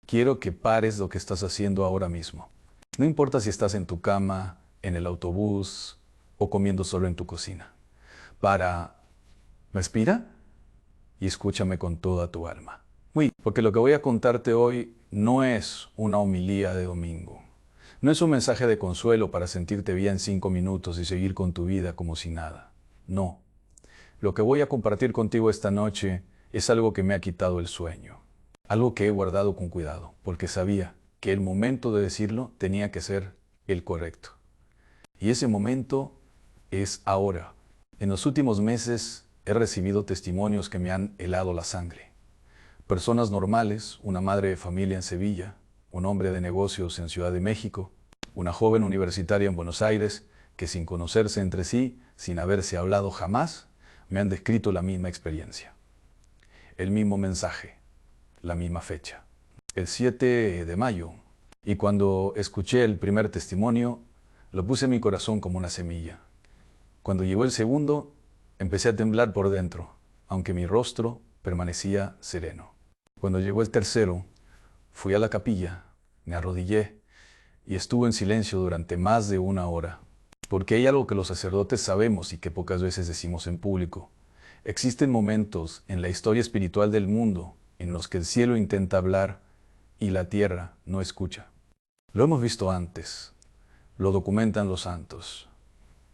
quiero que pares lo que estás haciendo ahora mismo. No importa si estás en tu cama, en el autobús o comiendo solo en tu cocina. Respira y escúchame con toda tu alma. Porque lo que voy a contarte hoy no es una homilía de domingo. No es un mensaje de consuelo para sentirte bien 5 minutos y seguir con tu vida como si nada. No. Lo que voy a compartir contigo esta noche es algo que me ha quitado el sueño. Algo que he guardado con cuidado, porque sabía que el momento de decirlo tenía que ser el correcto. Y ese momento es ahora. En los últimos meses he recibido testimonios que me han helado la sangre. Personas normales, una madre de familia en Sevilla, un hombre de negocios en Ciudad de México, una joven universitaria en Buenos Aires, que sin conocerse entre sí, sin haberse hablado jamás, me han descrito la misma experiencia. El mismo mensaje, la misma fecha. El 7 de mayo. Y cuando escuché el primer testimonio, lo puse en mi corazón como una semilla. Cuando llegó el segundo, empecé a temblar por dentro, aunque mi rostro permanecía sereno. Cuando llegó el tercero, fui a la capilla, me arrodillé y estuve en silencio durante más de 1 hora. Porque hay algo que los sacerdotes sabemos y que pocas veces decimos en público. Existen momentos en la historia espiritual del mundo en los que el cielo intenta hablar y la tierra no escucha. Lo hemos visto antes, lo documentan los santos,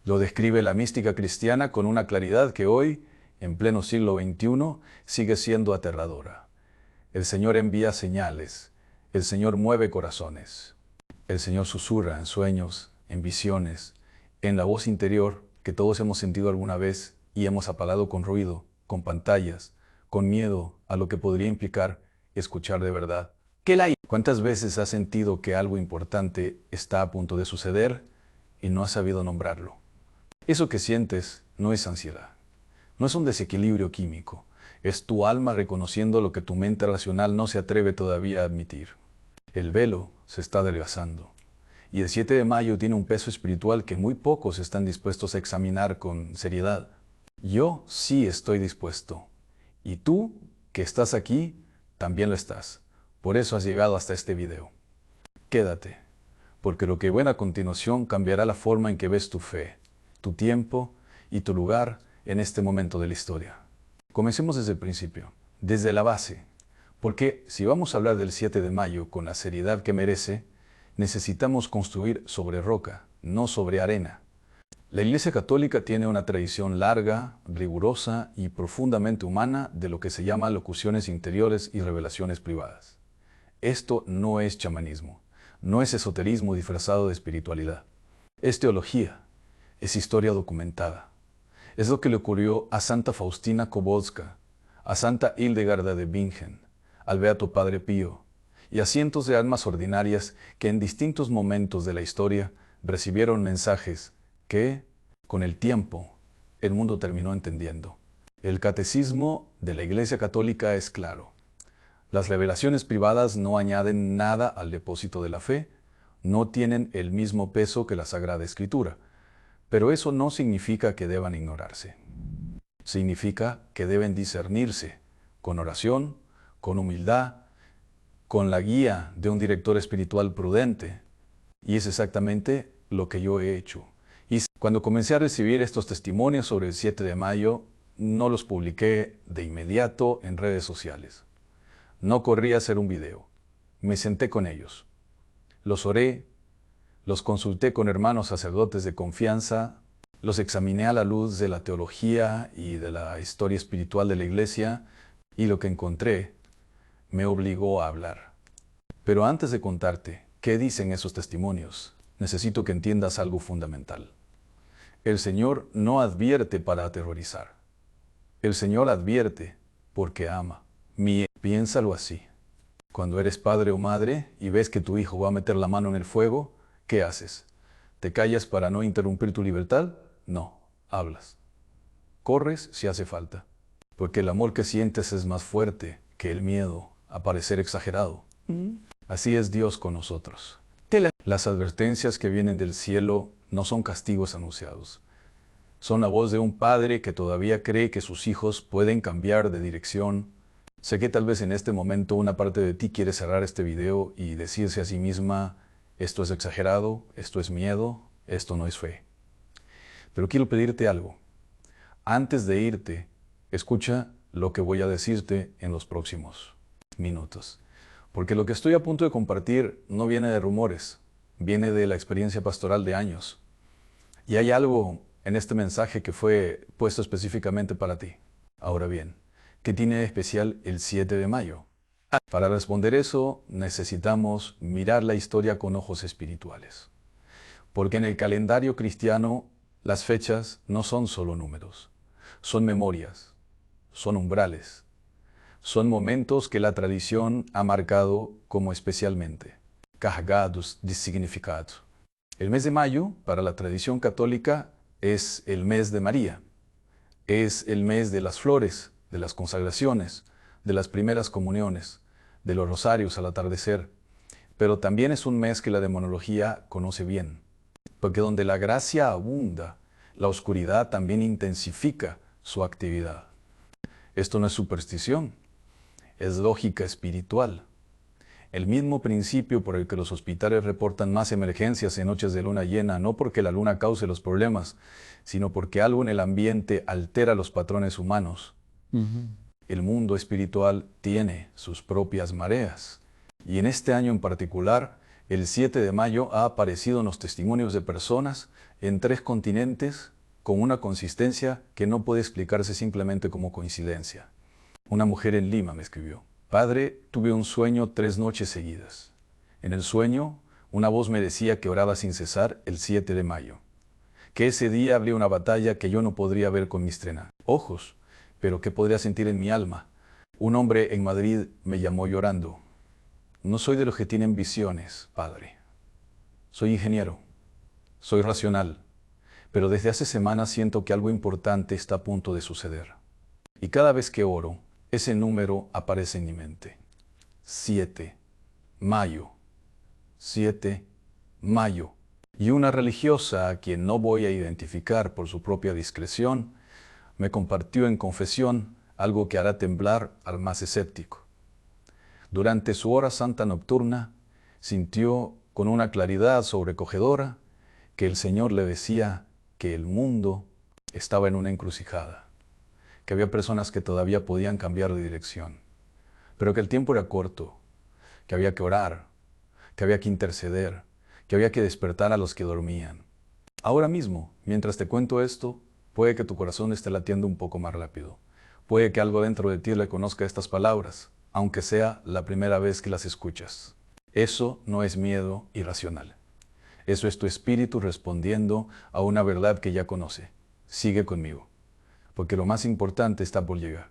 lo describe la mística cristiana con una claridad que hoy, en pleno siglo XXI, sigue siendo aterradora. El Señor envía señales, el Señor mueve corazones, el Señor susurra en sueños, en visiones, en la voz interior que todos hemos sentido alguna vez y hemos apagado con ruido, con pantallas, con miedo a lo que podría implicar escuchar de verdad. ¿Cuántas veces has sentido que algo importante está a punto de suceder y no has sabido nombrarlo? Eso que sientes no es ansiedad, no es un desequilibrio químico, es tu alma reconociendo lo que tu mente racional no se atreve todavía a admitir. El velo se está adelgazando y el 7 de mayo tiene un peso espiritual que muy pocos están dispuestos a examinar con seriedad. Yo sí estoy dispuesto y tú, que estás aquí, también lo estás. Por eso has llegado hasta este video. Quédate, porque lo que ven a continuación cambiará la forma en que ves tu fe, tu tiempo y tu lugar en este momento de la historia. Comencemos desde el principio, desde la base, porque si vamos a hablar del 7 de mayo con la seriedad que merece, necesitamos construir sobre roca, no sobre arena. La Iglesia Católica tiene una tradición larga, rigurosa y profundamente humana de lo que se llama locuciones interiores y revelaciones privadas. Esto no es chamanismo, no es esoterismo disfrazado de espiritualidad. Es teología, es historia documentada. Es lo que le ocurrió a Santa Faustina Kowalska, a Santa Hildegarda de Bingen, al Beato Padre Pío y a cientos de almas ordinarias que en distintos momentos de la historia recibieron mensajes que, con el tiempo, el mundo terminó entendiendo. El catecismo de la Iglesia Católica es claro. Las revelaciones privadas no añaden nada al depósito de la fe, no tienen el mismo peso que la Sagrada Escritura, pero eso no significa que deban ignorarse. Significa que deben discernirse con oración, con humildad, con la guía de un director espiritual prudente. Y es exactamente lo que yo he hecho. Y cuando comencé a recibir estos testimonios sobre el 7 de mayo, no los publiqué de inmediato en redes sociales. No corrí a hacer un video. Me senté con ellos. Los oré, los consulté con hermanos sacerdotes de confianza, los examiné a la luz de la teología y de la historia espiritual de la Iglesia, y lo que encontré me obligó a hablar. Pero antes de contarte qué dicen esos testimonios, necesito que entiendas algo fundamental. El Señor no advierte para aterrorizar. El Señor advierte porque ama. Piénsalo así. Cuando eres padre o madre y ves que tu hijo va a meter la mano en el fuego, ¿qué haces? ¿Te callas para no interrumpir tu libertad? No, hablas. Corres si hace falta. Porque el amor que sientes es más fuerte que el miedo a parecer exagerado. Así es Dios con nosotros. Las advertencias que vienen del cielo no son castigos anunciados. Son la voz de un padre que todavía cree que sus hijos pueden cambiar de dirección Sé que tal vez en este momento una parte de ti quiere cerrar este video y decirse a sí misma, esto es exagerado, esto es miedo, esto no es fe. Pero quiero pedirte algo. Antes de irte, escucha lo que voy a decirte en los próximos minutos. Porque lo que estoy a punto de compartir no viene de rumores, viene de la experiencia pastoral de años. Y hay algo en este mensaje que fue puesto específicamente para ti. Ahora bien, ¿qué tiene de especial el 7 de mayo? Para responder eso, necesitamos mirar la historia con ojos espirituales. Porque en el calendario cristiano, las fechas no son solo números, son memorias, son umbrales, son momentos que la tradición ha marcado como especialmente cargados de significado. El mes de mayo, para la tradición católica, es el mes de María. Es el mes de las flores, de las consagraciones, de las primeras comuniones, de los rosarios al atardecer. Pero también es un mes que la demonología conoce bien, porque donde la gracia abunda, la oscuridad también intensifica su actividad. Esto no es superstición, es lógica espiritual. El mismo principio por el que los hospitales reportan más emergencias en noches de luna llena, no porque la luna cause los problemas, sino porque algo en el ambiente altera los patrones humanos. El mundo espiritual tiene sus propias mareas. Y en este año en particular, el 7 de mayo ha aparecido en los testimonios de personas en 3 continentes con una consistencia que no puede explicarse simplemente como coincidencia. Una mujer en Lima me escribió: Padre, tuve un sueño 3 noches seguidas. En el sueño, una voz me decía que oraba sin cesar el 7 de mayo. Que ese día habría una batalla que yo no podría ver con mis ojos, pero que podría sentir en mi alma. Un hombre en Madrid me llamó llorando. No soy de los que tienen visiones, Padre. Soy ingeniero. Soy racional. Pero desde hace semanas siento que algo importante está a punto de suceder. Y cada vez que oro, ese número aparece en mi mente. 7. Mayo. 7. Mayo. Y una religiosa, a quien no voy a identificar por su propia discreción, me compartió en confesión algo que hará temblar al más escéptico. Durante su hora santa nocturna, sintió con una claridad sobrecogedora que el Señor le decía que el mundo estaba en una encrucijada, que había personas que todavía podían cambiar de dirección, pero que el tiempo era corto, que había que orar, que había que interceder, que había que despertar a los que dormían. Ahora mismo, mientras te cuento esto, puede que tu corazón esté latiendo un poco más rápido. Puede que algo dentro de ti le conozca estas palabras, aunque sea la primera vez que las escuchas. Eso no es miedo irracional. Eso es tu espíritu respondiendo a una verdad que ya conoce. Sigue conmigo, porque lo más importante está por llegar.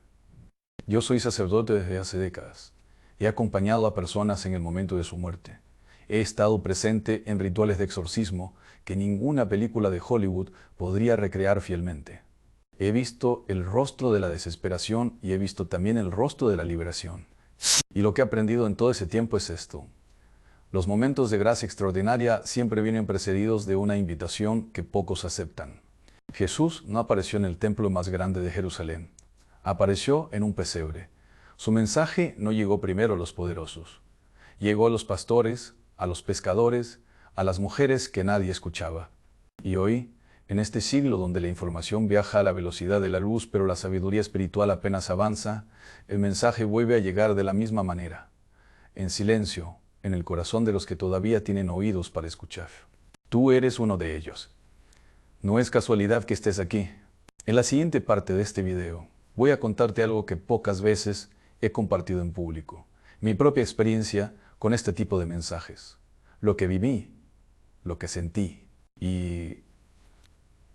Yo soy sacerdote desde hace décadas. He acompañado a personas en el momento de su muerte. He estado presente en rituales de exorcismo que ninguna película de Hollywood podría recrear fielmente. He visto el rostro de la desesperación y he visto también el rostro de la liberación. Y lo que he aprendido en todo ese tiempo es esto. Los momentos de gracia extraordinaria siempre vienen precedidos de una invitación que pocos aceptan. Jesús no apareció en el templo más grande de Jerusalén. Apareció en un pesebre. Su mensaje no llegó primero a los poderosos. Llegó a los pastores, a los pescadores, a las mujeres que nadie escuchaba. Y hoy, en este siglo donde la información viaja a la velocidad de la luz, pero la sabiduría espiritual apenas avanza, el mensaje vuelve a llegar de la misma manera, en silencio, en el corazón de los que todavía tienen oídos para escuchar. Tú eres uno de ellos. No es casualidad que estés aquí. En la siguiente parte de este video, voy a contarte algo que pocas veces he compartido en público. Mi propia experiencia con este tipo de mensajes. Lo que viví, lo que sentí y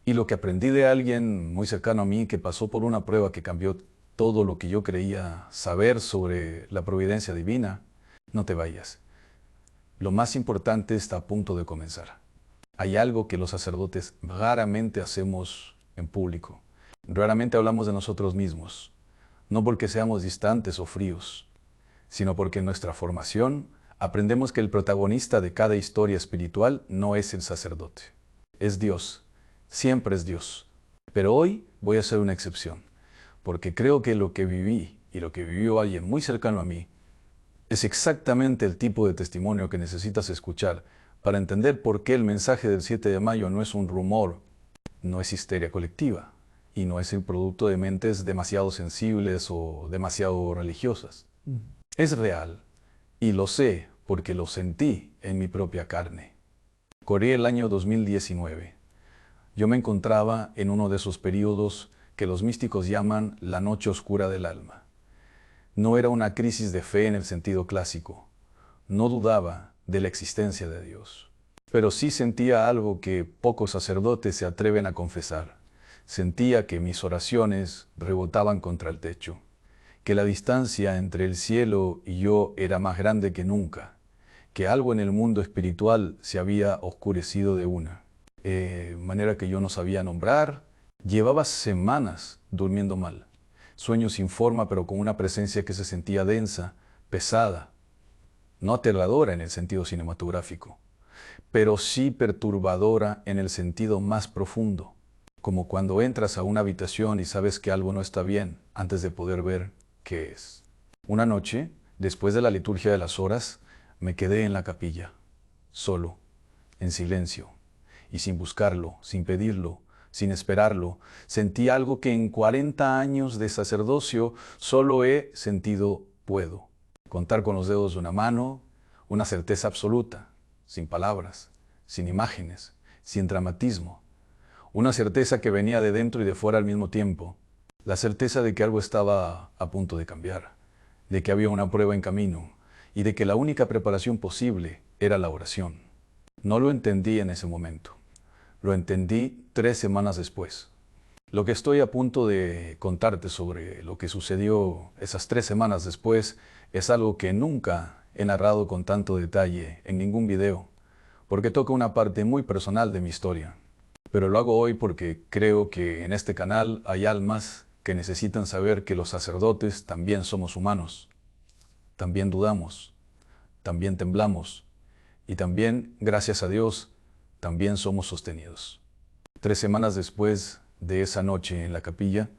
lo que aprendí de alguien muy cercano a mí que pasó por una prueba que cambió todo lo que yo creía saber sobre la providencia divina. No te vayas. Lo más importante está a punto de comenzar. Hay algo que los sacerdotes raramente hacemos en público. Raramente hablamos de nosotros mismos, no porque seamos distantes o fríos, sino porque en nuestra formación aprendemos que el protagonista de cada historia espiritual no es el sacerdote. Es Dios. Siempre es Dios. Pero hoy voy a hacer una excepción, porque creo que lo que viví y lo que vivió alguien muy cercano a mí es exactamente el tipo de testimonio que necesitas escuchar para entender por qué el mensaje del 7 de mayo no es un rumor, no es histeria colectiva y no es el producto de mentes demasiado sensibles o demasiado religiosas. Es real y lo sé porque lo sentí en mi propia carne. Corrí el año 2019. Yo me encontraba en uno de esos periodos que los místicos llaman la noche oscura del alma. No era una crisis de fe en el sentido clásico. No dudaba de la existencia de Dios. Pero sí sentía algo que pocos sacerdotes se atreven a confesar. Sentía que mis oraciones rebotaban contra el techo, que la distancia entre el cielo y yo era más grande que nunca, que algo en el mundo espiritual se había oscurecido de una manera que yo no sabía nombrar. Llevaba semanas durmiendo mal, sueños sin forma pero con una presencia que se sentía densa, pesada, no aterradora en el sentido cinematográfico, pero sí perturbadora en el sentido más profundo, como cuando entras a una habitación y sabes que algo no está bien antes de poder ver qué es. Una noche, después de la liturgia de las horas, me quedé en la capilla, solo, en silencio, y sin buscarlo, sin pedirlo, sin esperarlo, sentí algo que en 40 años de sacerdocio solo he sentido puedo. Contar con los dedos de una mano, una certeza absoluta, sin palabras, sin imágenes, sin dramatismo. Una certeza que venía de dentro y de fuera al mismo tiempo. La certeza de que algo estaba a punto de cambiar, de que había una prueba en camino y de que la única preparación posible era la oración. No lo entendí en ese momento. Lo entendí 3 semanas después. Lo que estoy a punto de contarte sobre lo que sucedió esas 3 semanas después es algo que nunca he narrado con tanto detalle en ningún video, porque toca una parte muy personal de mi historia. Pero lo hago hoy porque creo que en este canal hay almas que necesitan saber que los sacerdotes también somos humanos. También dudamos, también temblamos y también, gracias a Dios, también somos sostenidos. 3 semanas después de esa noche en la capilla,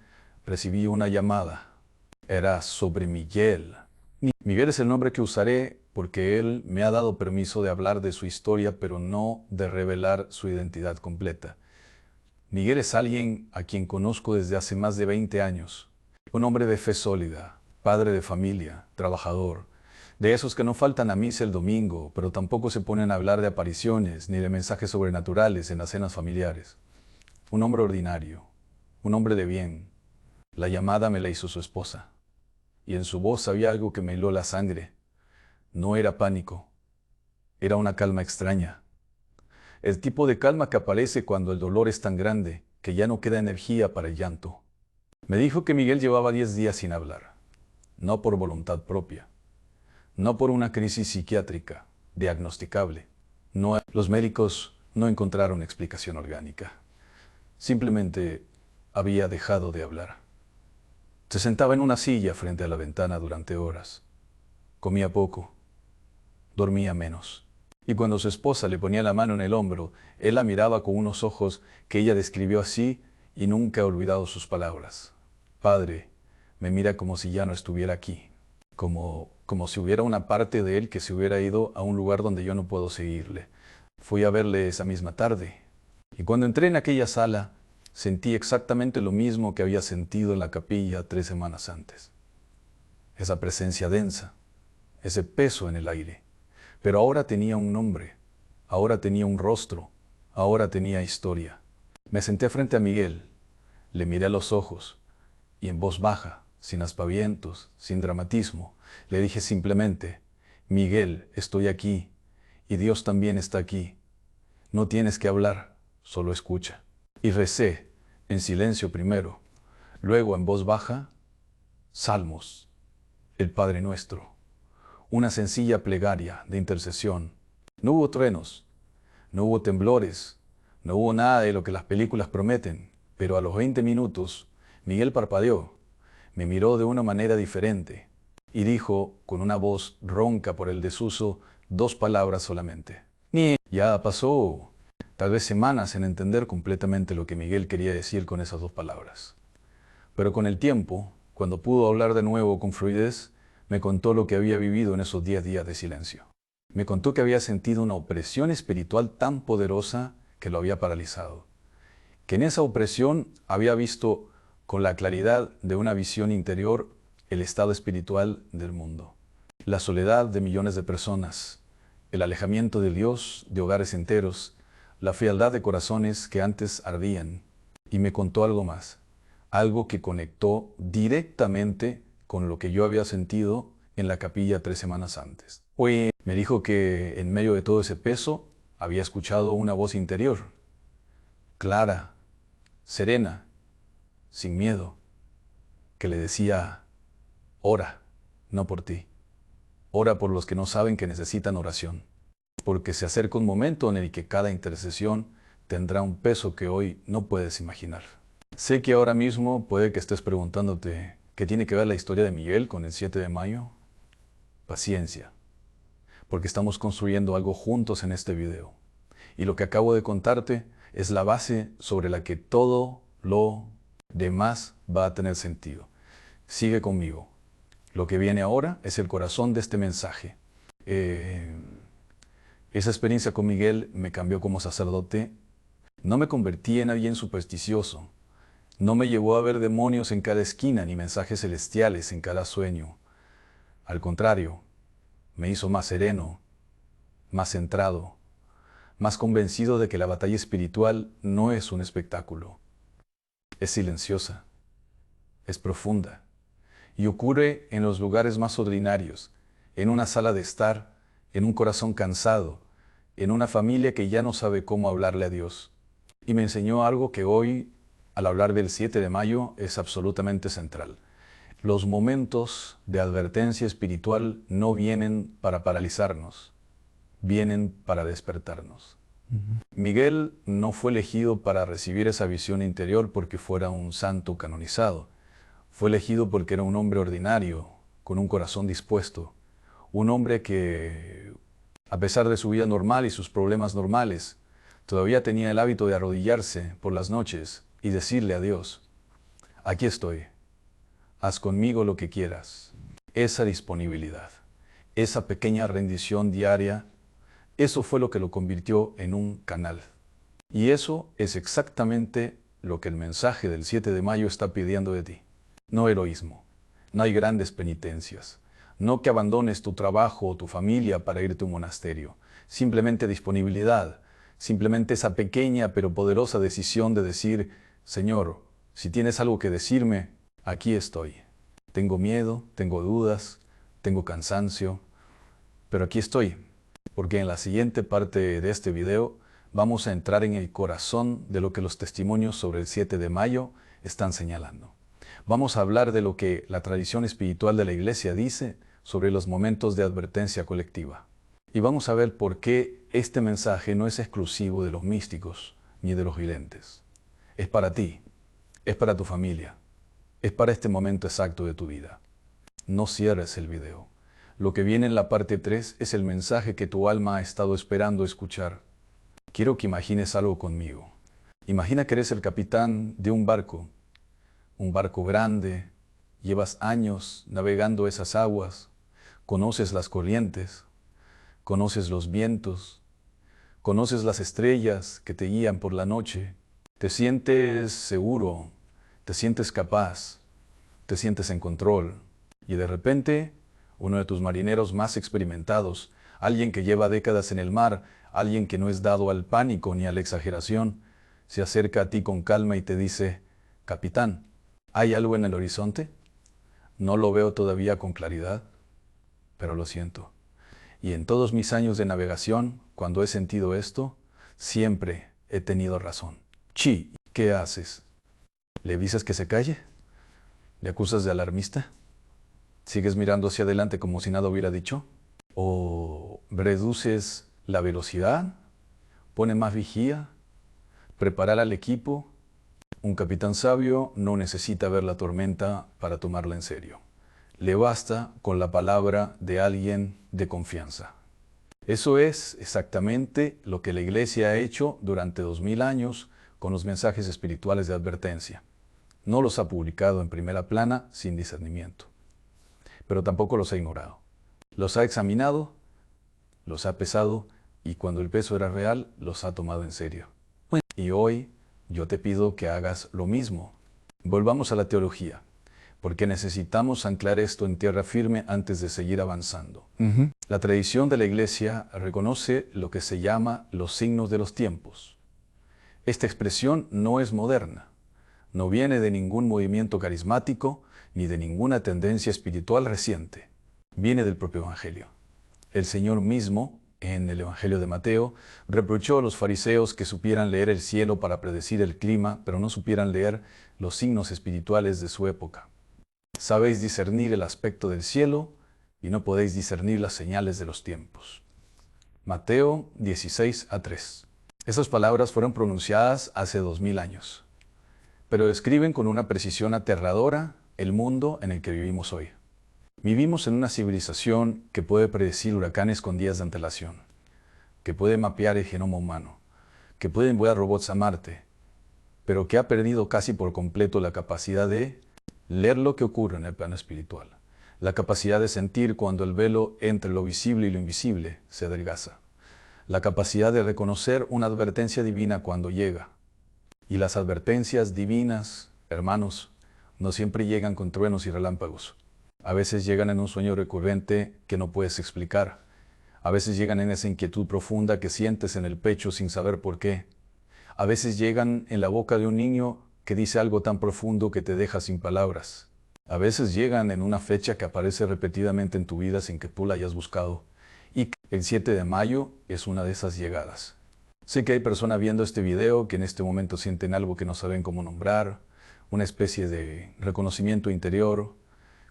recibí una llamada. Era sobre Miguel. Miguel es el nombre que usaré porque él me ha dado permiso de hablar de su historia, pero no de revelar su identidad completa. Miguel es alguien a quien conozco desde hace más de 20 años. Un hombre de fe sólida, padre de familia, trabajador. De esos que no faltan a misa el domingo, pero tampoco se ponen a hablar de apariciones ni de mensajes sobrenaturales en las cenas familiares. Un hombre ordinario, un hombre de bien. La llamada me la hizo su esposa, y en su voz había algo que me heló la sangre. No era pánico, era una calma extraña. El tipo de calma que aparece cuando el dolor es tan grande que ya no queda energía para el llanto. Me dijo que Miguel llevaba 10 días sin hablar, no por voluntad propia, no por una crisis psiquiátrica, diagnosticable. No, los médicos no encontraron explicación orgánica. Simplemente había dejado de hablar. Se sentaba en una silla frente a la ventana durante horas. Comía poco, dormía menos. Y cuando su esposa le ponía la mano en el hombro, él la miraba con unos ojos que ella describió así y nunca ha olvidado sus palabras. Padre, me mira como si ya no estuviera aquí. Como si hubiera una parte de él que se hubiera ido a un lugar donde yo no puedo seguirle. Fui a verle esa misma tarde. Y cuando entré en aquella sala, sentí exactamente lo mismo que había sentido en la capilla 3 semanas antes. Esa presencia densa, ese peso en el aire. Pero ahora tenía un nombre, ahora tenía un rostro, ahora tenía historia. Me senté frente a Miguel, le miré a los ojos y en voz baja, sin aspavientos, sin dramatismo, le dije simplemente, Miguel, estoy aquí y Dios también está aquí. No tienes que hablar, solo escucha. Y recé, en silencio primero, luego en voz baja, Salmos, el Padre Nuestro, una sencilla plegaria de intercesión. No hubo truenos, no hubo temblores, no hubo nada de lo que las películas prometen, pero a los 20 minutos, Miguel parpadeó, me miró de una manera diferente y dijo, con una voz ronca por el desuso, 2 palabras solamente. Ya pasó tal vez semanas en entender completamente lo que Miguel quería decir con esas 2 palabras. Pero con el tiempo, Cuando pudo hablar de nuevo con fluidez, me contó lo que había vivido en esos 10 días de silencio. Me contó que había sentido una opresión espiritual tan poderosa que lo había paralizado. Que en esa opresión había visto con la claridad de una visión interior el estado espiritual del mundo. La soledad de millones de personas, el alejamiento de Dios de hogares enteros, la frialdad de corazones que antes ardían. Y me contó algo más, algo que conectó directamente con lo que yo había sentido en la capilla 3 semanas antes. Hoy me dijo que en medio de todo ese peso había escuchado una voz interior, clara, serena, sin miedo, que le decía, ora, no por ti, ora por los que no saben que necesitan oración, porque se acerca un momento en el que cada intercesión tendrá un peso que hoy no puedes imaginar. Sé que ahora mismo puede que estés preguntándote, ¿qué tiene que ver la historia de Miguel con el 7 de mayo? Paciencia, porque estamos construyendo algo juntos en este video. Y lo que acabo de contarte es la base sobre la que todo lo demás va a tener sentido. Sigue conmigo. Lo que viene ahora es el corazón de este mensaje. Esa experiencia con Miguel me cambió como sacerdote. No me convertí en alguien supersticioso. No me llevó a ver demonios en cada esquina ni mensajes celestiales en cada sueño. Al contrario, me hizo más sereno, más centrado, más convencido de que la batalla espiritual no es un espectáculo. Es silenciosa, es profunda y ocurre en los lugares más ordinarios, en una sala de estar, en un corazón cansado, en una familia que ya no sabe cómo hablarle a Dios. Y me enseñó algo que hoy, al hablar del 7 de mayo, es absolutamente central. Los momentos de advertencia espiritual no vienen para paralizarnos, vienen para despertarnos. Miguel no fue elegido para recibir esa visión interior porque fuera un santo canonizado. Fue elegido porque era un hombre ordinario, con un corazón dispuesto. Un hombre que, a pesar de su vida normal y sus problemas normales, todavía tenía el hábito de arrodillarse por las noches y decirle a Dios, aquí estoy, haz conmigo lo que quieras. Esa disponibilidad, esa pequeña rendición diaria, eso fue lo que lo convirtió en un canal. Y eso es exactamente lo que el mensaje del 7 de mayo está pidiendo de ti. No heroísmo, no hay grandes penitencias, no que abandones tu trabajo o tu familia para irte a un monasterio, simplemente disponibilidad, simplemente esa pequeña pero poderosa decisión de decir, Señor, si tienes algo que decirme, aquí estoy. Tengo miedo, tengo dudas, tengo cansancio, pero aquí estoy, porque en la siguiente parte de este video vamos a entrar en el corazón de lo que los testimonios sobre el 7 de mayo están señalando. Vamos a hablar de lo que la tradición espiritual de la Iglesia dice sobre los momentos de advertencia colectiva. Y vamos a ver por qué este mensaje no es exclusivo de los místicos ni de los videntes. Es para ti, es para tu familia, es para este momento exacto de tu vida. No cierres el video. Lo que viene en la parte 3 es el mensaje que tu alma ha estado esperando escuchar. Quiero que imagines algo conmigo. Imagina que eres el capitán de un barco grande, llevas años navegando esas aguas, conoces las corrientes, conoces los vientos, conoces las estrellas que te guían por la noche, te sientes seguro, te sientes capaz, te sientes en control, y de repente, uno de tus marineros más experimentados, alguien que lleva décadas en el mar, alguien que no es dado al pánico ni a la exageración, se acerca a ti con calma y te dice, Capitán, ¿hay algo en el horizonte? No lo veo todavía con claridad, pero lo siento. Y en todos mis años de navegación, cuando he sentido esto, siempre he tenido razón. Chi, ¿qué haces? ¿Le dices que se calle? ¿Le acusas de alarmista? ¿Sigues mirando hacia adelante como si nada hubiera dicho? ¿O reduces la velocidad? ¿Pones más vigía? ¿Preparar al equipo? Un capitán sabio no necesita ver la tormenta para tomarla en serio. Le basta con la palabra de alguien de confianza. Eso es exactamente lo que la Iglesia ha hecho durante 2000 años con los mensajes espirituales de advertencia. no los ha publicado en primera plana sin discernimiento, pero tampoco los ha ignorado. Los ha examinado, los ha pesado y cuando el peso era real, los ha tomado en serio. Y hoy yo te pido que hagas lo mismo. Volvamos a la teología, porque necesitamos anclar esto en tierra firme antes de seguir avanzando. La tradición de la Iglesia reconoce lo que se llama los signos de los tiempos. Esta expresión no es moderna, no viene de ningún movimiento carismático ni de ninguna tendencia espiritual reciente. Viene del propio Evangelio. El Señor mismo, en el Evangelio de Mateo, reprochó a los fariseos que supieran leer el cielo para predecir el clima, pero no supieran leer los signos espirituales de su época. Sabéis discernir el aspecto del cielo y no podéis discernir las señales de los tiempos. Mateo 16:3. Esas palabras fueron pronunciadas hace 2000 años, pero describen con una precisión aterradora el mundo en el que vivimos hoy. Vivimos en una civilización que puede predecir huracanes con días de antelación, que puede mapear el genoma humano, que puede enviar robots a Marte, pero que ha perdido casi por completo la capacidad de leer lo que ocurre en el plano espiritual, la capacidad de sentir cuando el velo entre lo visible y lo invisible se adelgaza, la capacidad de reconocer una advertencia divina cuando llega. Y las advertencias divinas, hermanos, no siempre llegan con truenos y relámpagos. A veces llegan en un sueño recurrente que no puedes explicar. A veces llegan en esa inquietud profunda que sientes en el pecho sin saber por qué. A veces llegan en la boca de un niño que dice algo tan profundo que te deja sin palabras. A veces llegan en una fecha que aparece repetidamente en tu vida sin que tú la hayas buscado. Y el 7 de mayo es una de esas llegadas. Sé que hay personas viendo este video que en este momento sienten algo que no saben cómo nombrar, una especie de reconocimiento interior,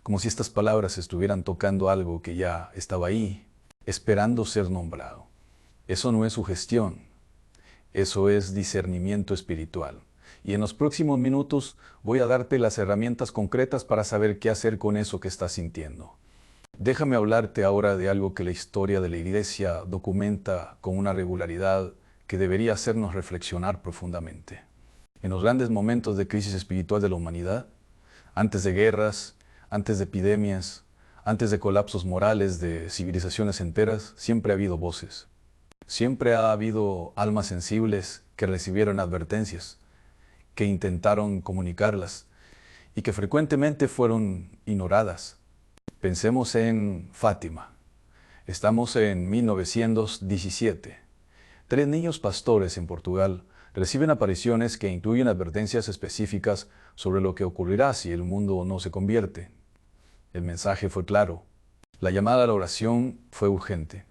como si estas palabras estuvieran tocando algo que ya estaba ahí, esperando ser nombrado. Eso no es sugestión, eso es discernimiento espiritual. Y en los próximos minutos voy a darte las herramientas concretas para saber qué hacer con eso que estás sintiendo. Déjame hablarte ahora de algo que la historia de la Iglesia documenta con una regularidad que debería hacernos reflexionar profundamente. En los grandes momentos de crisis espiritual de la humanidad, antes de guerras, antes de epidemias, antes de colapsos morales de civilizaciones enteras, siempre ha habido voces. Siempre ha habido almas sensibles que recibieron advertencias, que intentaron comunicarlas y que frecuentemente fueron ignoradas. Pensemos en Fátima. Estamos en 1917. 3 niños pastores en Portugal reciben apariciones que incluyen advertencias específicas sobre lo que ocurrirá si el mundo no se convierte. El mensaje fue claro. La llamada a la oración fue urgente.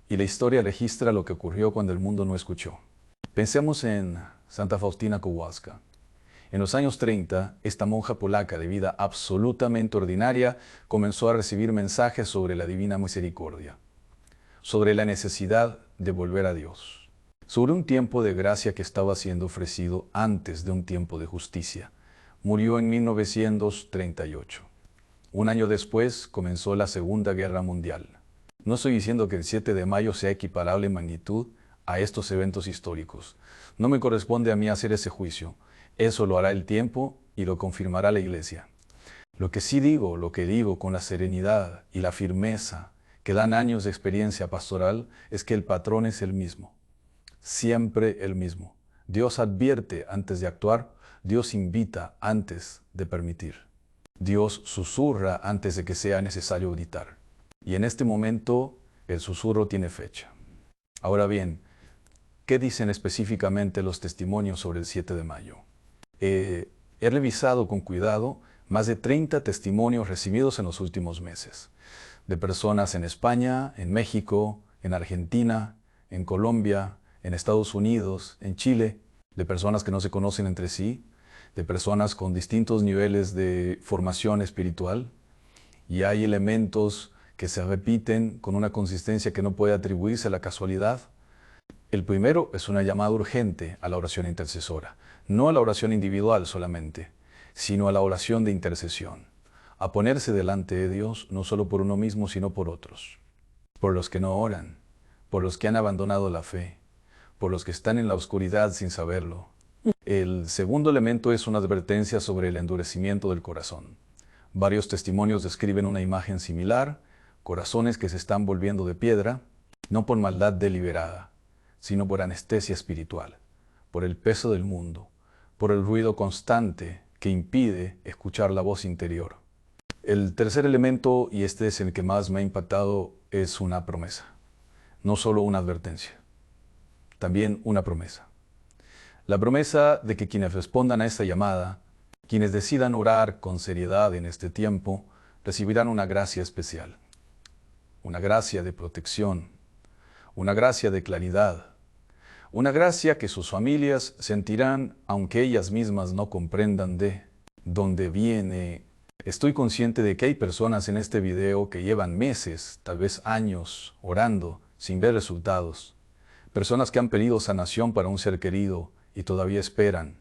Y la historia registra lo que ocurrió cuando el mundo no escuchó. Pensemos en Santa Faustina Kowalska. En los años 30, esta monja polaca de vida absolutamente ordinaria comenzó a recibir mensajes sobre la divina misericordia, sobre la necesidad de volver a Dios, sobre un tiempo de gracia que estaba siendo ofrecido antes de un tiempo de justicia. Murió en 1938. Un año después comenzó la Segunda Guerra Mundial. No estoy diciendo que el 7 de mayo sea equiparable en magnitud a estos eventos históricos. No me corresponde a mí hacer ese juicio. Eso lo hará el tiempo y lo confirmará la Iglesia. Lo que sí digo, lo que digo con la serenidad y la firmeza que dan años de experiencia pastoral, es que el patrón es el mismo. Siempre el mismo. Dios advierte antes de actuar, Dios invita antes de permitir. Dios susurra antes de que sea necesario gritar. Y en este momento el susurro tiene fecha. Ahora bien, ¿qué dicen específicamente los testimonios sobre el 7 de mayo? He revisado con cuidado más de 30 testimonios recibidos en los últimos meses, de personas en España, en México, en Argentina, en Colombia, en Estados Unidos, en Chile, de personas que no se conocen entre sí, de personas con distintos niveles de formación espiritual, y hay elementos que se repiten con una consistencia que no puede atribuirse a la casualidad. El primero es una llamada urgente a la oración intercesora, no a la oración individual solamente, sino a la oración de intercesión, a ponerse delante de Dios no solo por uno mismo, sino por otros, por los que no oran, por los que han abandonado la fe, por los que están en la oscuridad sin saberlo, El segundo elemento es una advertencia sobre el endurecimiento del corazón. Varios testimonios describen una imagen similar, corazones que se están volviendo de piedra, no por maldad deliberada, sino por anestesia espiritual, por el peso del mundo, por el ruido constante que impide escuchar la voz interior. El tercer elemento, y este es el que más me ha impactado, es una promesa. No solo una advertencia, también una promesa. La promesa de que quienes respondan a esta llamada, quienes decidan orar con seriedad en este tiempo, recibirán una gracia especial. Una gracia de protección, una gracia de claridad, una gracia que sus familias sentirán aunque ellas mismas no comprendan de dónde viene. Estoy consciente de que hay personas en este video que llevan meses, tal vez años, orando sin ver resultados. Personas que han pedido sanación para un ser querido y todavía esperan.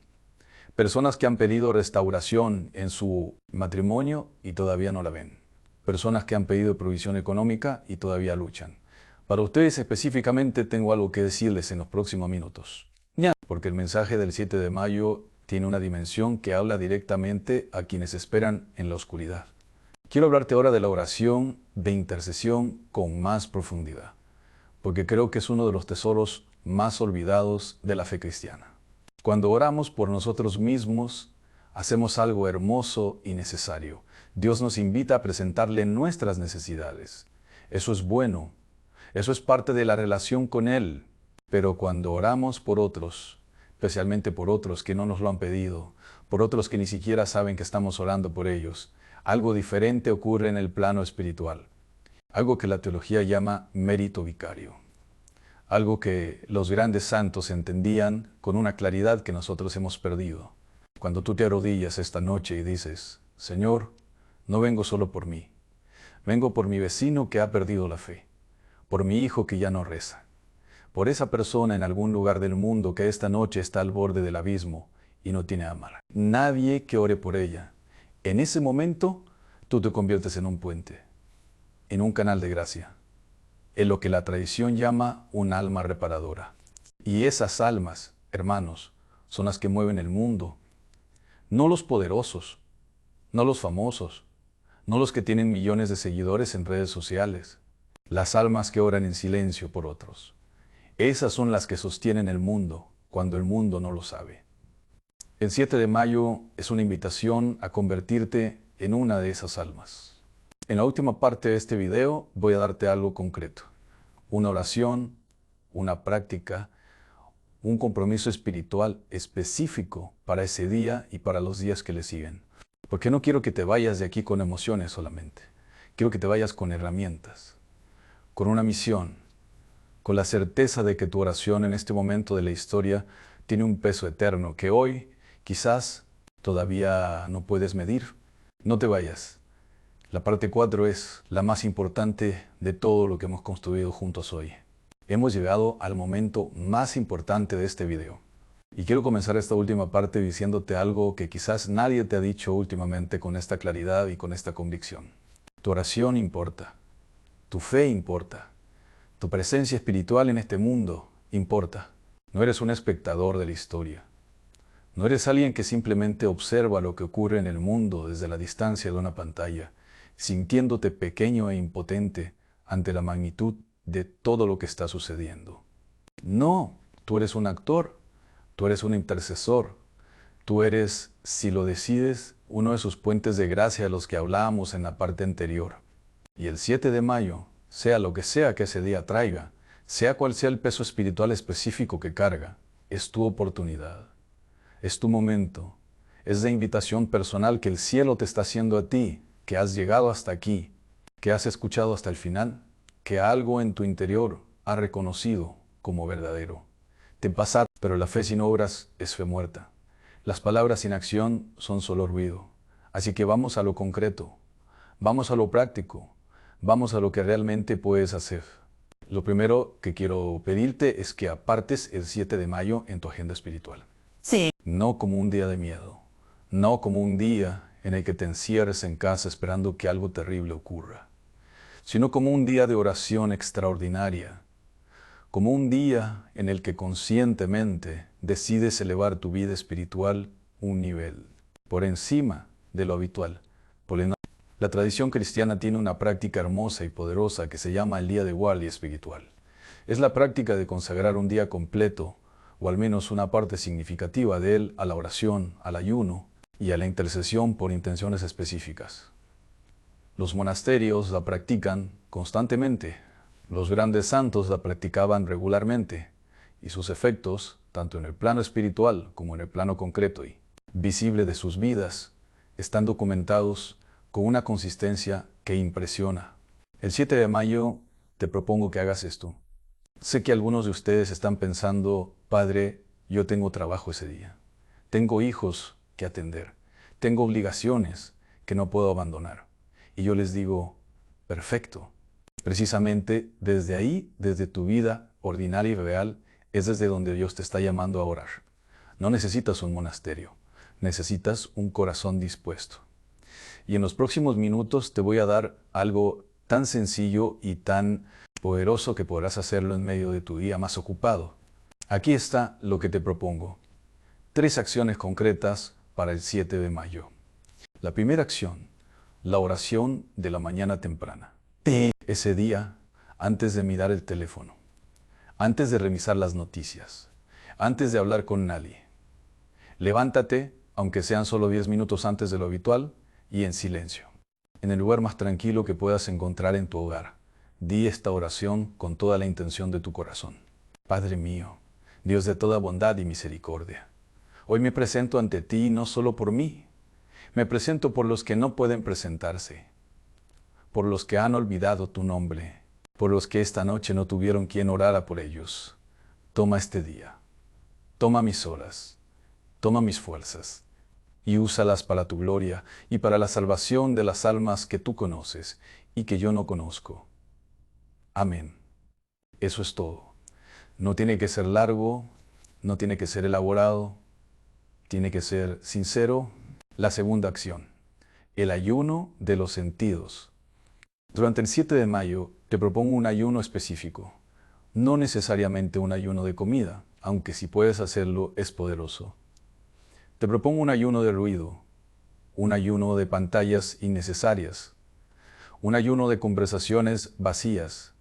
Personas que han pedido restauración en su matrimonio y todavía no la ven. Personas que han pedido provisión económica y todavía luchan. Para ustedes específicamente tengo algo que decirles en los próximos minutos. Porque el mensaje del 7 de mayo tiene una dimensión que habla directamente a quienes esperan en la oscuridad. Quiero hablarte ahora de la oración de intercesión con más profundidad, porque creo que es uno de los tesoros más olvidados de la fe cristiana. Cuando oramos por nosotros mismos, hacemos algo hermoso y necesario. Dios nos invita a presentarle nuestras necesidades. Eso es bueno. Eso es parte de la relación con Él. Pero cuando oramos por otros, especialmente por otros que no nos lo han pedido, por otros que ni siquiera saben que estamos orando por ellos, algo diferente ocurre en el plano espiritual. Algo que la teología llama mérito vicario. Algo que los grandes santos entendían con una claridad que nosotros hemos perdido. Cuando tú te arrodillas esta noche y dices, Señor, no vengo solo por mí. Vengo por mi vecino que ha perdido la fe, por mi hijo que ya no reza, por esa persona en algún lugar del mundo que esta noche está al borde del abismo y no tiene amar. Nadie que ore por ella. En ese momento, tú te conviertes en un puente, en un canal de gracia, en lo que la tradición llama un alma reparadora. Y esas almas, hermanos, son las que mueven el mundo. No los poderosos, no los famosos, no los que tienen millones de seguidores en redes sociales. Las almas que oran en silencio por otros. Esas son las que sostienen el mundo cuando el mundo no lo sabe. El 7 de mayo es una invitación a convertirte en una de esas almas. En la última parte de este video voy a darte algo concreto. Una oración, una práctica, un compromiso espiritual específico para ese día y para los días que le siguen. Porque no quiero que te vayas de aquí con emociones solamente. Quiero que te vayas con herramientas, con una misión, con la certeza de que tu oración en este momento de la historia tiene un peso eterno que hoy quizás todavía no puedes medir. No te vayas. La parte 4 es la más importante de todo lo que hemos construido juntos hoy. Hemos llegado al momento más importante de este video. Y quiero comenzar esta última parte diciéndote algo que quizás nadie te ha dicho últimamente con esta claridad y con esta convicción. Tu oración importa. Tu fe importa. Tu presencia espiritual en este mundo importa. No eres un espectador de la historia. No eres alguien que simplemente observa lo que ocurre en el mundo desde la distancia de una pantalla, sintiéndote pequeño e impotente ante la magnitud de todo lo que está sucediendo. No, tú eres un actor, tú eres un intercesor, tú eres, si lo decides, uno de esos puentes de gracia de los que hablábamos en la parte anterior. Y el 7 de mayo, sea lo que sea que ese día traiga, sea cual sea el peso espiritual específico que carga, es tu oportunidad, es tu momento, es de invitación personal que el cielo te está haciendo a ti, que has llegado hasta aquí, que has escuchado hasta el final, que algo en tu interior ha reconocido como verdadero. Te pasa, pero la fe sin obras es fe muerta. Las palabras sin acción son solo ruido. Así que vamos a lo concreto, vamos a lo práctico, vamos a lo que realmente puedes hacer. Lo primero que quiero pedirte es que apartes el 7 de mayo en tu agenda espiritual. Sí. No como un día de miedo, no como un día en el que te encierres en casa esperando que algo terrible ocurra, sino como un día de oración extraordinaria, como un día en el que conscientemente decides elevar tu vida espiritual un nivel por encima de lo habitual. La tradición cristiana tiene una práctica hermosa y poderosa que se llama el día de guardia espiritual. Es la práctica de consagrar un día completo, o al menos una parte significativa de él, a la oración, al ayuno y a la intercesión por intenciones específicas. Los monasterios la practican constantemente. Los grandes santos la practicaban regularmente, y sus efectos, tanto en el plano espiritual como en el plano concreto y visible de sus vidas, están documentados con una consistencia que impresiona. El 7 de mayo te propongo que hagas esto. Sé que algunos de ustedes están pensando, Padre, yo tengo trabajo ese día. Tengo hijos que atender. Tengo obligaciones que no puedo abandonar. Y yo les digo, perfecto. Precisamente desde ahí, desde tu vida ordinaria y real, es desde donde Dios te está llamando a orar. No necesitas un monasterio, necesitas un corazón dispuesto. Y en los próximos minutos te voy a dar algo tan sencillo y tan poderoso que podrás hacerlo en medio de tu día más ocupado. Aquí está lo que te propongo. 3 acciones concretas para el 7 de mayo. La primera acción, la oración de la mañana temprana. Ese día, antes de mirar el teléfono, antes de revisar las noticias, antes de hablar con nadie, levántate, aunque sean solo 10 minutos antes de lo habitual, y en silencio, en el lugar más tranquilo que puedas encontrar en tu hogar. Di esta oración con toda la intención de tu corazón. Padre mío, Dios de toda bondad y misericordia, hoy me presento ante ti no solo por mí, me presento por los que no pueden presentarse, por los que han olvidado tu nombre, por los que esta noche no tuvieron quien orara por ellos. Toma este día, toma mis horas, toma mis fuerzas, y úsalas para tu gloria y para la salvación de las almas que tú conoces y que yo no conozco. Amén. Eso es todo. No tiene que ser largo, no tiene que ser elaborado, tiene que ser sincero. La segunda acción, el ayuno de los sentidos. Durante el 7 de mayo te propongo un ayuno específico, no necesariamente un ayuno de comida, aunque si puedes hacerlo es poderoso. Te propongo un ayuno de ruido, un ayuno de pantallas innecesarias, un ayuno de conversaciones vacías.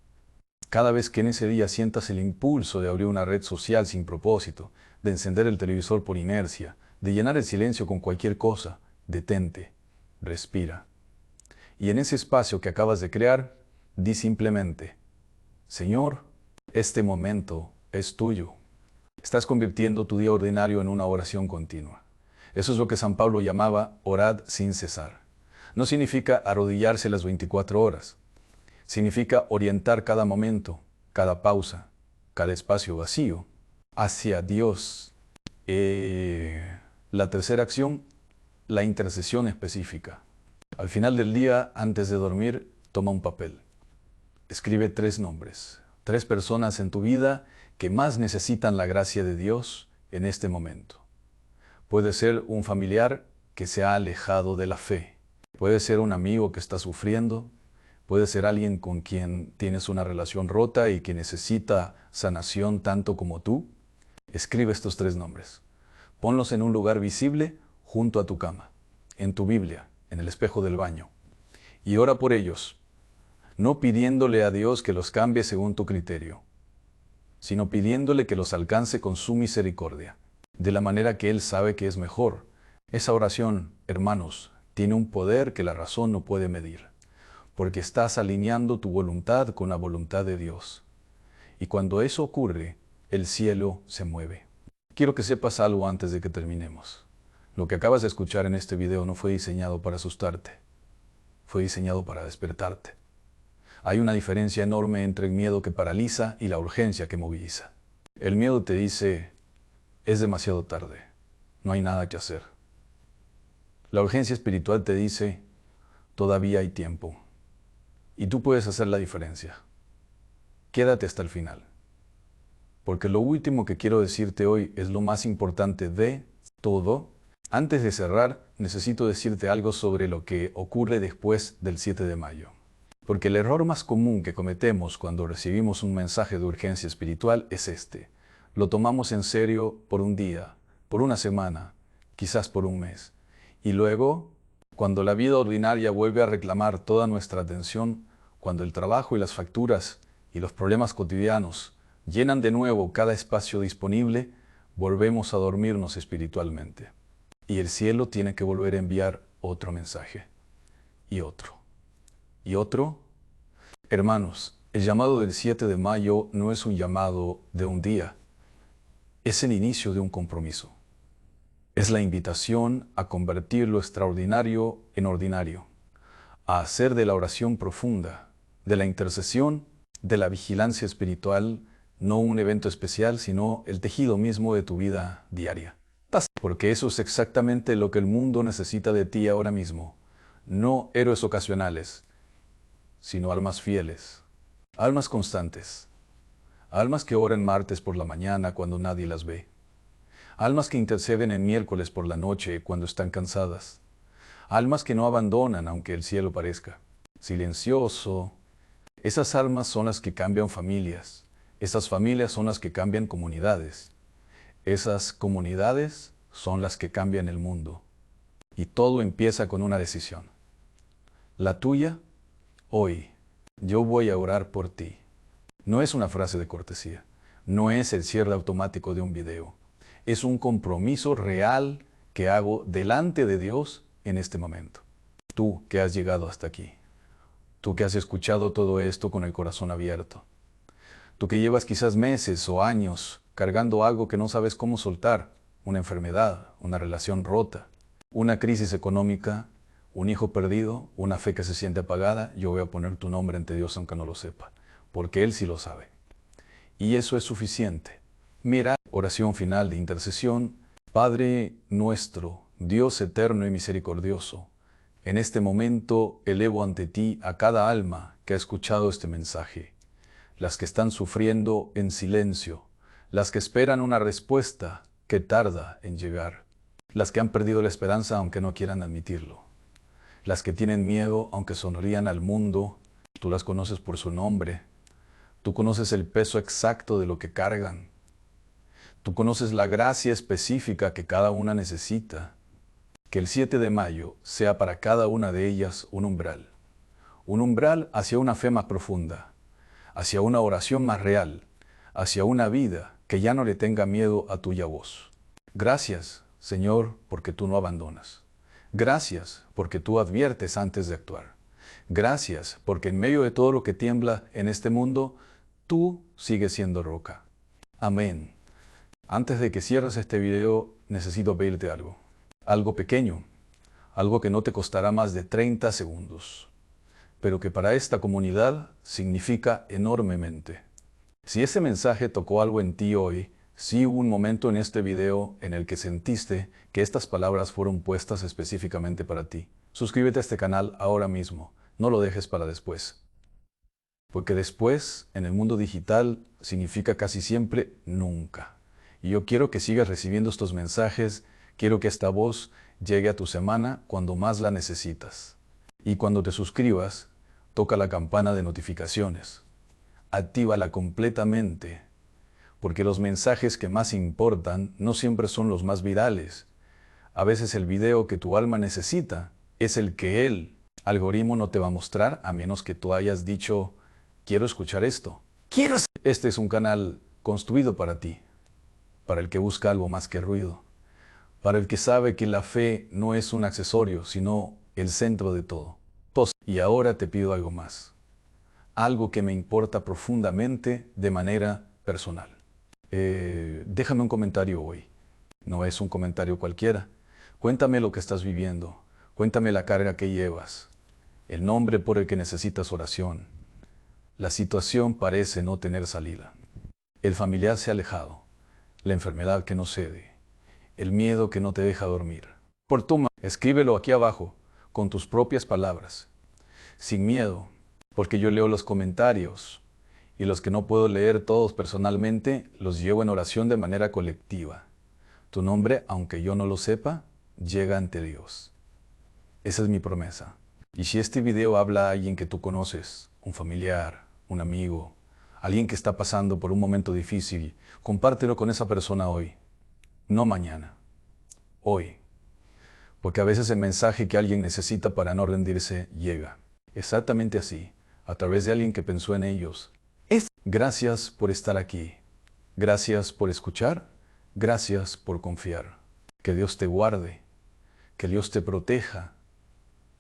Cada vez que en ese día sientas el impulso de abrir una red social sin propósito, de encender el televisor por inercia, de llenar el silencio con cualquier cosa, detente, respira. Y en ese espacio que acabas de crear, di simplemente, Señor, este momento es tuyo. Estás convirtiendo tu día ordinario en una oración continua. Eso es lo que San Pablo llamaba orad sin cesar. No significa arrodillarse las 24 horas. Significa orientar cada momento, cada pausa, cada espacio vacío hacia Dios. La tercera acción, la intercesión específica. Al final del día, antes de dormir, toma un papel. Escribe 3 nombres, 3 personas en tu vida que más necesitan la gracia de Dios en este momento. Puede ser un familiar que se ha alejado de la fe. Puede ser un amigo que está sufriendo. Puede ser alguien con quien tienes una relación rota y que necesita sanación tanto como tú. Escribe estos 3 nombres. Ponlos en un lugar visible junto a tu cama, en tu Biblia, en el espejo del baño. Y ora por ellos, no pidiéndole a Dios que los cambie según tu criterio, sino pidiéndole que los alcance con su misericordia, de la manera que Él sabe que es mejor. Esa oración, hermanos, tiene un poder que la razón no puede medir, porque estás alineando tu voluntad con la voluntad de Dios. Y cuando eso ocurre, el cielo se mueve. Quiero que sepas algo antes de que terminemos. Lo que acabas de escuchar en este video no fue diseñado para asustarte, fue diseñado para despertarte. Hay una diferencia enorme entre el miedo que paraliza y la urgencia que moviliza. El miedo te dice, es demasiado tarde, no hay nada que hacer. La urgencia espiritual te dice, todavía hay tiempo. Y tú puedes hacer la diferencia. Quédate hasta el final. Porque lo último que quiero decirte hoy es lo más importante de todo. Antes de cerrar, necesito decirte algo sobre lo que ocurre después del 7 de mayo. Porque el error más común que cometemos cuando recibimos un mensaje de urgencia espiritual es este. Lo tomamos en serio por un día, por una semana, quizás por un mes. Y luego, cuando la vida ordinaria vuelve a reclamar toda nuestra atención, cuando el trabajo y las facturas y los problemas cotidianos llenan de nuevo cada espacio disponible, volvemos a dormirnos espiritualmente. Y el cielo tiene que volver a enviar otro mensaje. Y otro. Y otro. Hermanos, el llamado del 7 de mayo no es un llamado de un día. Es el inicio de un compromiso. Es la invitación a convertir lo extraordinario en ordinario, a hacer de la oración profunda, de la intercesión, de la vigilancia espiritual, no un evento especial, sino el tejido mismo de tu vida diaria. Porque eso es exactamente lo que el mundo necesita de ti ahora mismo. No héroes ocasionales, sino almas fieles, almas constantes, almas que oran martes por la mañana cuando nadie las ve, almas que interceden en miércoles por la noche cuando están cansadas, almas que no abandonan aunque el cielo parezca silencioso. Esas almas son las que cambian familias, esas familias son las que cambian comunidades, esas comunidades son las que cambian el mundo. Y todo empieza con una decisión. La tuya, hoy, yo voy a orar por ti. No es una frase de cortesía, no es el cierre automático de un video. Es un compromiso real que hago delante de Dios en este momento. Tú que has llegado hasta aquí, tú que has escuchado todo esto con el corazón abierto, tú que llevas quizás meses o años cargando algo que no sabes cómo soltar, una enfermedad, una relación rota, una crisis económica, un hijo perdido, una fe que se siente apagada, yo voy a poner tu nombre ante Dios aunque no lo sepa, porque Él sí lo sabe. Y eso es suficiente. Mira, oración final de intercesión. Padre nuestro, Dios eterno y misericordioso, en este momento elevo ante ti a cada alma que ha escuchado este mensaje, las que están sufriendo en silencio, las que esperan una respuesta que tarda en llegar, las que han perdido la esperanza aunque no quieran admitirlo, las que tienen miedo aunque sonrían al mundo. Tú las conoces por su nombre, tú conoces el peso exacto de lo que cargan, tú conoces la gracia específica que cada una necesita. Que el 7 de mayo sea para cada una de ellas un umbral hacia una fe más profunda, hacia una oración más real, hacia una vida que ya no le tenga miedo a tuya voz. Gracias, Señor, porque tú no abandonas. Gracias, porque tú adviertes antes de actuar. Gracias, porque en medio de todo lo que tiembla en este mundo, tú sigues siendo roca. Amén. Antes de que cierres este video, necesito pedirte algo. Algo pequeño, algo que no te costará más de 30 segundos, pero que para esta comunidad significa enormemente. Si ese mensaje tocó algo en ti hoy, si hubo un momento en este video en el que sentiste que estas palabras fueron puestas específicamente para ti, suscríbete a este canal ahora mismo, no lo dejes para después. Porque después, en el mundo digital, significa casi siempre nunca. Y yo quiero que sigas recibiendo estos mensajes, quiero que esta voz llegue a tu semana cuando más la necesitas. Y cuando te suscribas, toca la campana de notificaciones. Actívala completamente, porque los mensajes que más importan no siempre son los más virales. A veces el video que tu alma necesita es el que el algoritmo no te va a mostrar a menos que tú hayas dicho, quiero escuchar esto. Este es un canal construido para ti, para el que busca algo más que ruido, para el que sabe que la fe no es un accesorio, sino el centro de todo. Y ahora te pido algo más, algo que me importa profundamente de manera personal. Déjame un comentario hoy, no es un comentario cualquiera. Cuéntame lo que estás viviendo, cuéntame la carga que llevas, el nombre por el que necesitas oración. La situación parece no tener salida. El familiar se ha alejado, la enfermedad que no cede, el miedo que no te deja dormir. Escríbelo aquí abajo, con tus propias palabras, sin miedo, porque yo leo los comentarios y los que no puedo leer todos personalmente, los llevo en oración de manera colectiva. Tu nombre, aunque yo no lo sepa, llega ante Dios. Esa es mi promesa. Y si este video habla a alguien que tú conoces, un familiar, un amigo, alguien que está pasando por un momento difícil, compártelo con esa persona hoy, no mañana, hoy. Porque a veces el mensaje que alguien necesita para no rendirse llega. Exactamente así, a través de alguien que pensó en ellos. Gracias por estar aquí. Gracias por escuchar. Gracias por confiar. Que Dios te guarde, que Dios te proteja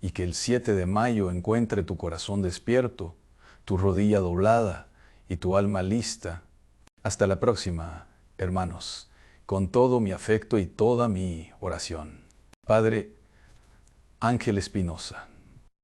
y que el 7 de mayo encuentre tu corazón despierto, tu rodilla doblada y tu alma lista. Hasta la próxima, hermanos, con todo mi afecto y toda mi oración. Padre Ángel Espinosa.